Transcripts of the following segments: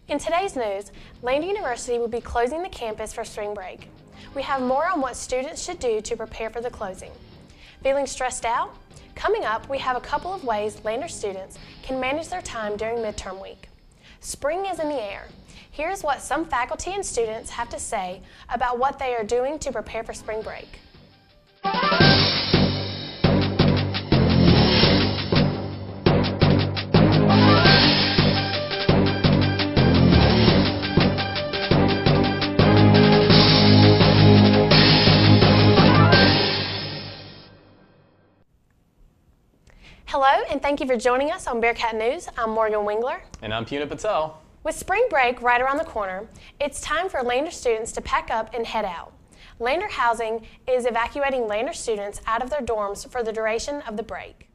In today's news, Lander University will be closing the campus for spring break. We have more on what students should do to prepare for the closing. Feeling stressed out? Coming up, we have a couple of ways Lander students can manage their time during midterm week. Spring is in the air. Here's what some faculty and students have to say about what they are doing to prepare for spring break. Hello, and thank you for joining us on Bearcat News. I'm Morgan Wingler. And I'm Puna Patel. With spring break right around the corner, it's time for Lander students to pack up and head out. Lander Housing is evacuating Lander students out of their dorms for the duration of the break.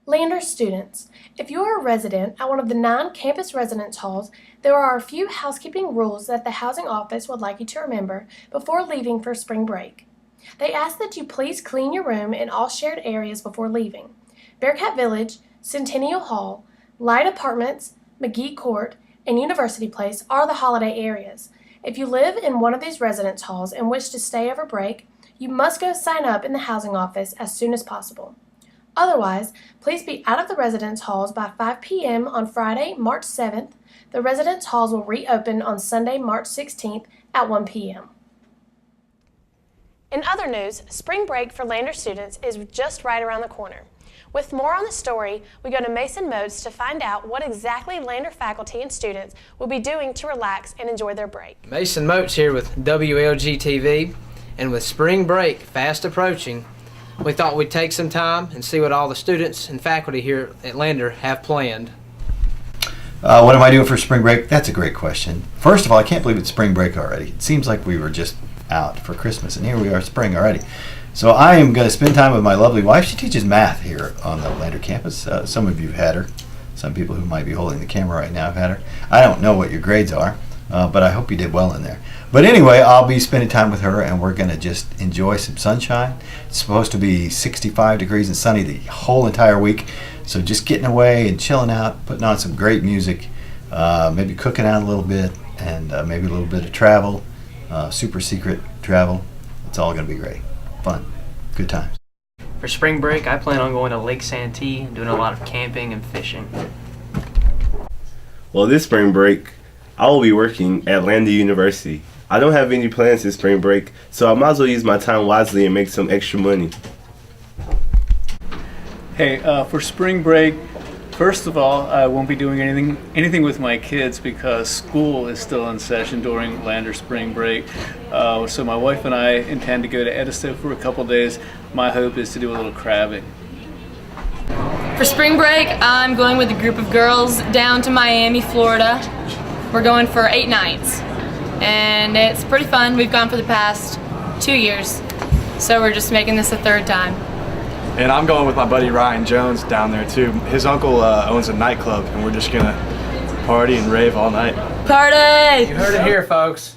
Lander students, if you are a resident at one of the 9 campus residence halls, there are a few housekeeping rules that the housing office would like you to remember before leaving for spring break. They ask that you please clean your room and all shared areas before leaving. Bearcat Village, Centennial Hall, Light Apartments, McGee Court, and University Place are the holiday areas. If you live in one of these residence halls and wish to stay over break, you must go sign up in the housing office as soon as possible. Otherwise, please be out of the residence halls by 5 p.m. on Friday, March 7th. The residence halls will reopen on Sunday, March 16th at 1 p.m. In other news, spring break for Lander students is just right around the corner. With more on the story, we go to Mason Moats to find out what exactly Lander faculty and students will be doing to relax and enjoy their break. Mason Moats here with WLG-TV, and with spring break fast approaching, we thought we'd take some time and see what all the students and faculty here at Lander have planned. What am I doing for spring break? That's a great question. First of all, I can't believe it's spring break already. It seems like we were just out for Christmas, and here we are, spring already. So I am going to spend time with my lovely wife. She teaches math here on the Lander campus. Some of you have had her. Some people who might be holding the camera right now have had her. I don't know what your grades are, but I hope you did well in there. But anyway, I'll be spending time with her, and we're going to just enjoy some sunshine. It's supposed to be 65 degrees and sunny the whole entire week. So just getting away and chilling out, putting on some great music, maybe cooking out a little bit, and maybe a little bit of travel, super secret travel. It's all going to be great. Fun. Good times. For spring break, I plan on going to Lake Santee and doing a lot of camping and fishing. Well, this spring break, I will be working at Lander University. I don't have any plans this spring break, so I might as well use my time wisely and make some extra money. Hey, for spring break, first of all, I won't be doing anything with my kids because school is still in session during Lander spring break. So my wife and I intend to go to Edisto for a couple days. My hope is to do a little crabbing. For spring break, I'm going with a group of girls down to Miami, Florida. We're going for 8 nights, and it's pretty fun. We've gone for the past 2 years, so we're just making this a 3rd time. And I'm going with my buddy Ryan Jones down there too. His uncle owns a nightclub, and we're just gonna party and rave all night. Party! You heard it here, folks.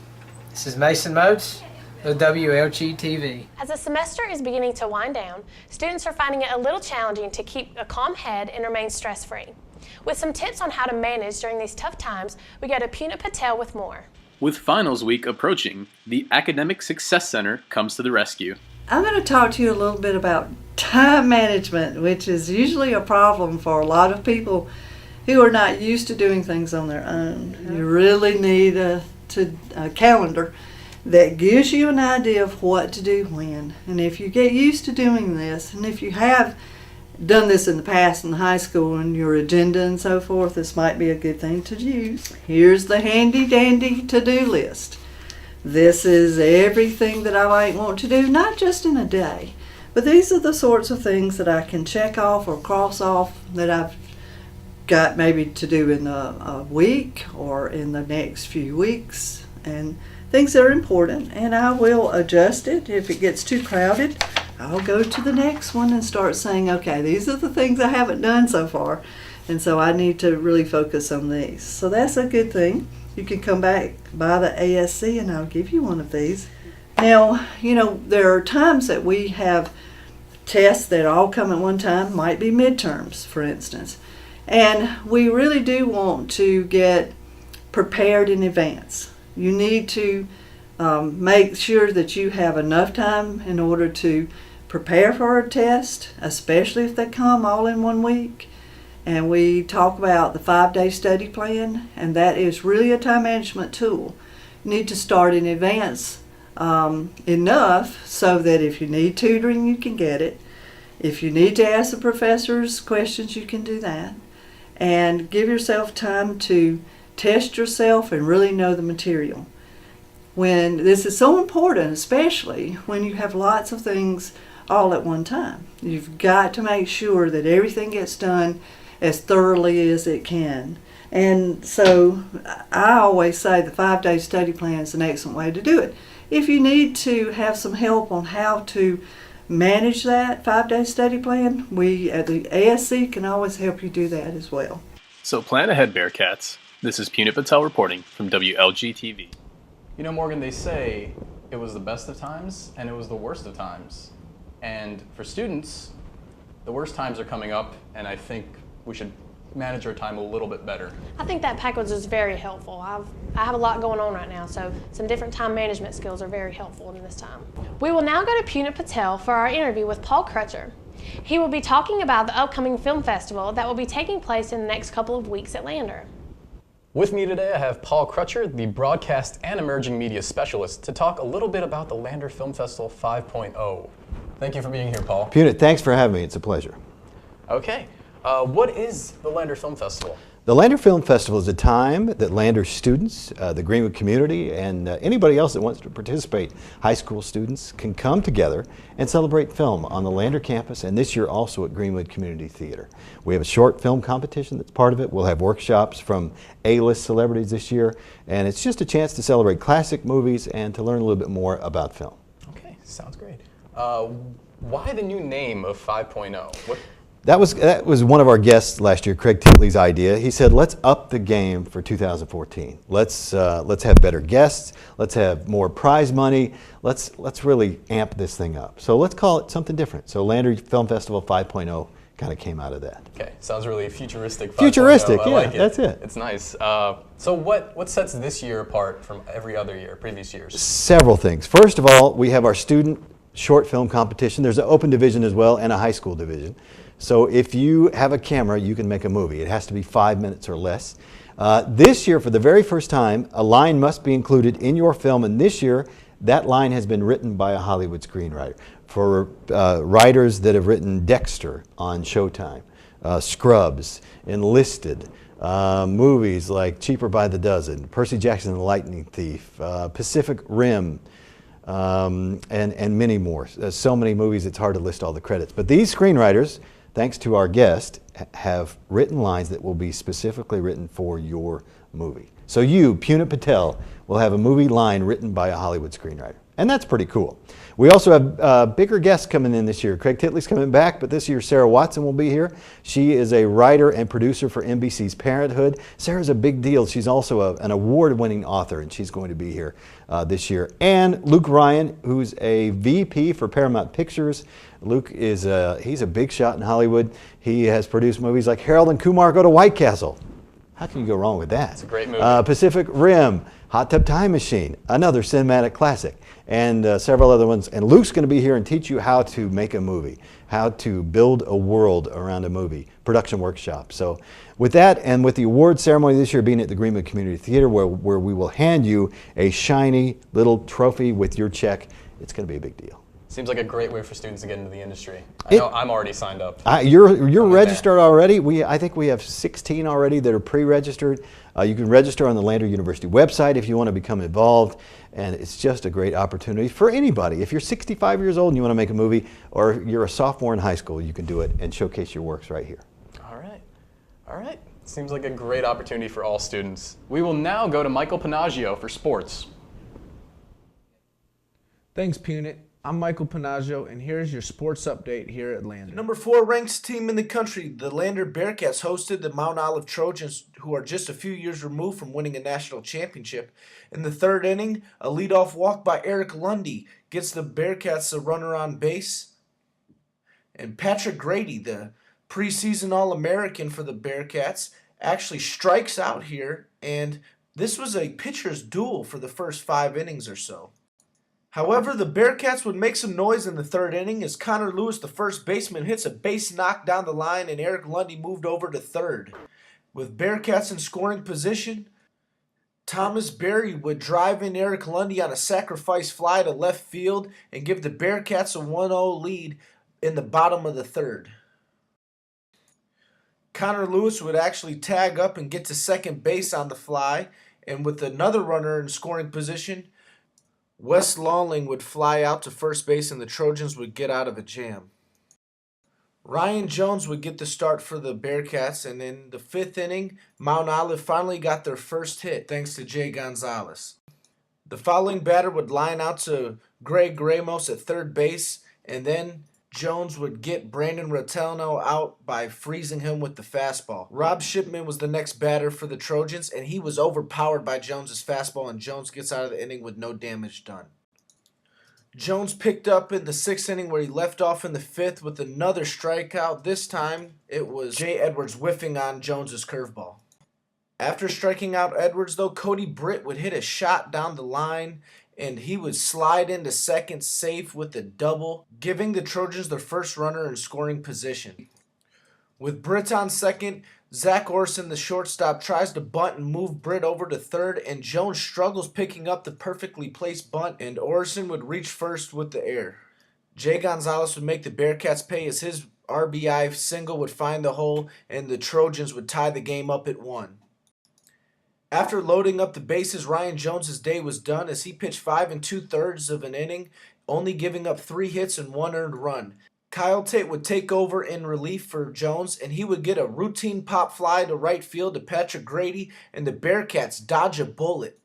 This is Mason Moats with WLG-TV. As the semester is beginning to wind down, students are finding it a little challenging to keep a calm head and remain stress-free. With some tips on how to manage during these tough times, we go to Puna Patel with more. With finals week approaching, the Academic Success Center comes to the rescue. I'm going to talk to you a little bit about time management, which is usually a problem for a lot of people who are not used to doing things on their own. You really need a calendar that gives you an idea of what to do when. And if you get used to doing this, and if you have done this in the past in high school and your agenda and so forth, this might be a good thing to use. Here's the handy dandy to-do list. This is everything that I might want to do, not just in a day, but these are the sorts of things that I can check off or cross off that I've got maybe to do in a week or in the next few weeks, and things that are important, and I will adjust it. If it gets too crowded, I'll go to the next one and start saying, okay, these are the things I haven't done so far, and so I need to really focus on these. So that's a good thing. You can come back by the ASC and I'll give you one of these. Now, you know, there are times that we have tests that all come at one time, might be midterms, for instance. And we really do want to get prepared in advance. You need to make sure that you have enough time in order to prepare for a test, especially if they come all in 1 week. And we talk about the 5-day study plan, and that is really a time management tool. You need to start in advance enough so that if you need tutoring, you can get it. If you need to ask the professors questions, you can do that. And give yourself time to test yourself and really know the material. When this is so important, especially when you have lots of things all at one time. You've got to make sure that everything gets done as thoroughly as it can. And so I always say the 5-day study plan is an excellent way to do it. If you need to have some help on how to manage that 5-day study plan, we at the ASC can always help you do that as well. So plan ahead, Bearcats. This is Punit Patel reporting from WLG-TV. You know, Morgan, they say it was the best of times and it was the worst of times. And for students, the worst times are coming up, and I think we should manage our time a little bit better. I think that package is very helpful. I have a lot going on right now, so some different time management skills are very helpful in this time. We will now go to Punit Patel for our interview with Paul Crutcher. He will be talking about the upcoming film festival that will be taking place in the next couple of weeks at Lander. With me today, I have Paul Crutcher, the broadcast and emerging media specialist, to talk a little bit about the Lander Film Festival 5.0. Thank you for being here, Paul. Punit, thanks for having me. It's a pleasure. Okay. What is the Lander Film Festival? The Lander Film Festival is a time that Lander students, the Greenwood community, and anybody else that wants to participate, high school students, can come together and celebrate film on the Lander campus, and this year also at Greenwood Community Theater. We have a short film competition that's part of it. We'll have workshops from A-list celebrities this year, and it's just a chance to celebrate classic movies and to learn a little bit more about film. Okay, sounds great. Why the new name of 5.0? That was one of our guests last year, Craig Titley's idea. He said, let's up the game for 2014. Let's have better guests. Let's have more prize money. Let's really amp this thing up. So let's call it something different. So Lander Film Festival 5.0 kind of came out of that. Okay, sounds really futuristic. 5.0. Futuristic, I yeah, like it. That's it. It's nice. So what sets this year apart from every other year, previous years? Several things. First of all, we have our student short film competition. There's an open division as well and a high school division. So if you have a camera, you can make a movie. It has to be 5 minutes or less. This year, for the very first time, a line must be included in your film, and this year, that line has been written by a Hollywood screenwriter. For writers that have written Dexter on Showtime, Scrubs, Enlisted, movies like Cheaper by the Dozen, Percy Jackson and the Lightning Thief, Pacific Rim, and many more. There's so many movies it's hard to list all the credits. But these screenwriters, thanks to our guest, have written lines that will be specifically written for your movie. So you, Punit Patel, will have a movie line written by a Hollywood screenwriter. And that's pretty cool. We also have bigger guests coming in this year. Craig Titley's coming back, but this year Sarah Watson will be here. She is a writer and producer for NBC's Parenthood. Sarah's a big deal. She's also an award-winning author, and she's going to be here this year. And Luke Ryan, who's a VP for Paramount Pictures. Luke is he's a big shot in Hollywood. He has produced movies like Harold and Kumar Go to White Castle. How can you go wrong with that? It's a great movie. Pacific Rim, Hot Tub Time Machine, another cinematic classic, and several other ones. And Luke's going to be here and teach you how to make a movie, how to build a world around a movie, production workshop. So with that, and with the award ceremony this year being at the Greenwood Community Theater, where we will hand you a shiny little trophy with your check, it's going to be a big deal. Seems like a great way for students to get into the industry. I know I'm already signed up. You're registered already. I think we have 16 already that are pre-registered. You can register on the Lander University website if you want to become involved, and it's just a great opportunity for anybody. If you're 65 years old and you want to make a movie, or you're a sophomore in high school, you can do it and showcase your works right here. All right. Seems like a great opportunity for all students. We will now go to Michael Panaggio for sports. Thanks, Punit. I'm Michael Panaggio, and here's your sports update here at Lander. The number 4 ranked team in the country, the Lander Bearcats, hosted the Mount Olive Trojans, who are just a few years removed from winning a national championship. In the third inning, a leadoff walk by Eric Lundy gets the Bearcats a runner on base. And Patrick Grady, the preseason All-American for the Bearcats, actually strikes out here and This was a pitcher's duel for the first 5 innings or so. However, the Bearcats would make some noise in the 3rd inning as Connor Lewis, the first baseman, hits a base knock down the line and Eric Lundy moved over to 3rd. With Bearcats in scoring position, Thomas Berry would drive in Eric Lundy on a sacrifice fly to left field and give the Bearcats a 1-0 lead in the bottom of the 3rd. Connor Lewis would actually tag up and get to second base on the fly, and with another runner in scoring position, Wes Lawling would fly out to first base and the Trojans would get out of a jam. Ryan Jones would get the start for the Bearcats, and in the 5th inning, Mount Olive finally got their first hit thanks to Jay Gonzalez. The following batter would line out to Greg Ramos at 3rd base, and then Jones would get Brandon Rotelno out by freezing him with the fastball. Rob Shipman was the next batter for the Trojans, and he was overpowered by Jones's fastball, and Jones gets out of the inning with no damage done. Jones picked up in the 6th inning where he left off in the 5th with another strikeout. This time, it was Jay Edwards whiffing on Jones's curveball. After striking out Edwards, though, Cody Britt would hit a shot down the line, and he would slide into second safe with a double, giving the Trojans their first runner in scoring position. With Britt on second, Zach Orson, the shortstop, tries to bunt and move Britt over to 3rd, and Jones struggles picking up the perfectly placed bunt, and Orson would reach first with the air. Jay Gonzalez would make the Bearcats pay as his RBI single would find the hole, and the Trojans would tie the game up at 1. After loading up the bases, Ryan Jones' day was done as he pitched 5 2/3 of an inning, only giving up 3 hits and 1 earned run. Kyle Tate would take over in relief for Jones, and he would get a routine pop fly to right field to Patrick Grady, and the Bearcats dodge a bullet.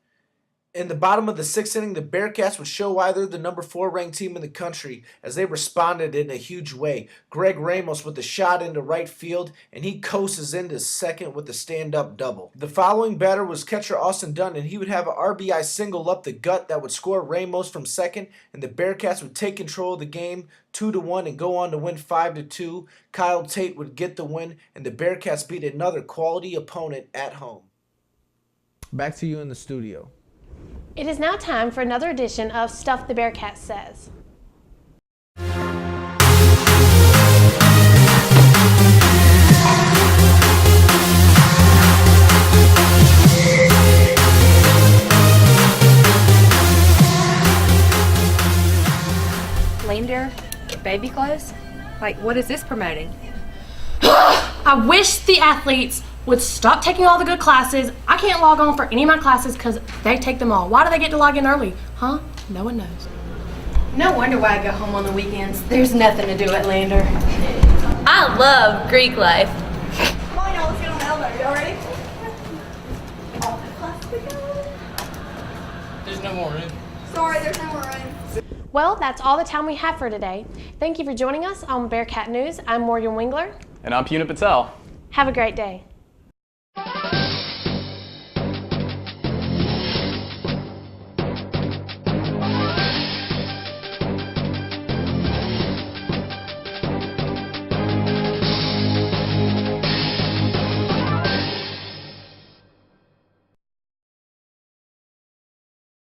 In the bottom of the 6th inning, the Bearcats would show why they're the number 4 ranked team in the country as they responded in a huge way. Greg Ramos with a shot into right field, and he coasts into second with a stand-up double. The following batter was catcher Austin Dunn, and he would have an RBI single up the gut that would score Ramos from second, and the Bearcats would take control of the game 2-1 and go on to win 5-2. Kyle Tate would get the win, and the Bearcats beat another quality opponent at home. Back to you in the studio. It is now time for another edition of Stuff the Bearcat Says. Reindeer baby clothes? Like, what is this promoting? I wish the athletes would stop taking all the good classes. I can't log on for any of my classes because they take them all. Why do they get to log in early? Huh? No one knows. No wonder why I go home on the weekends. There's nothing to do at Lander. I love Greek life. Come on, y'all, let's get on the elevator. Y'all ready? All the class to go. There's no more room. Sorry, there's no more room. Well, that's all the time we have for today. Thank you for joining us on Bearcat News. I'm Morgan Wingler. And I'm Puna Patel. Have a great day.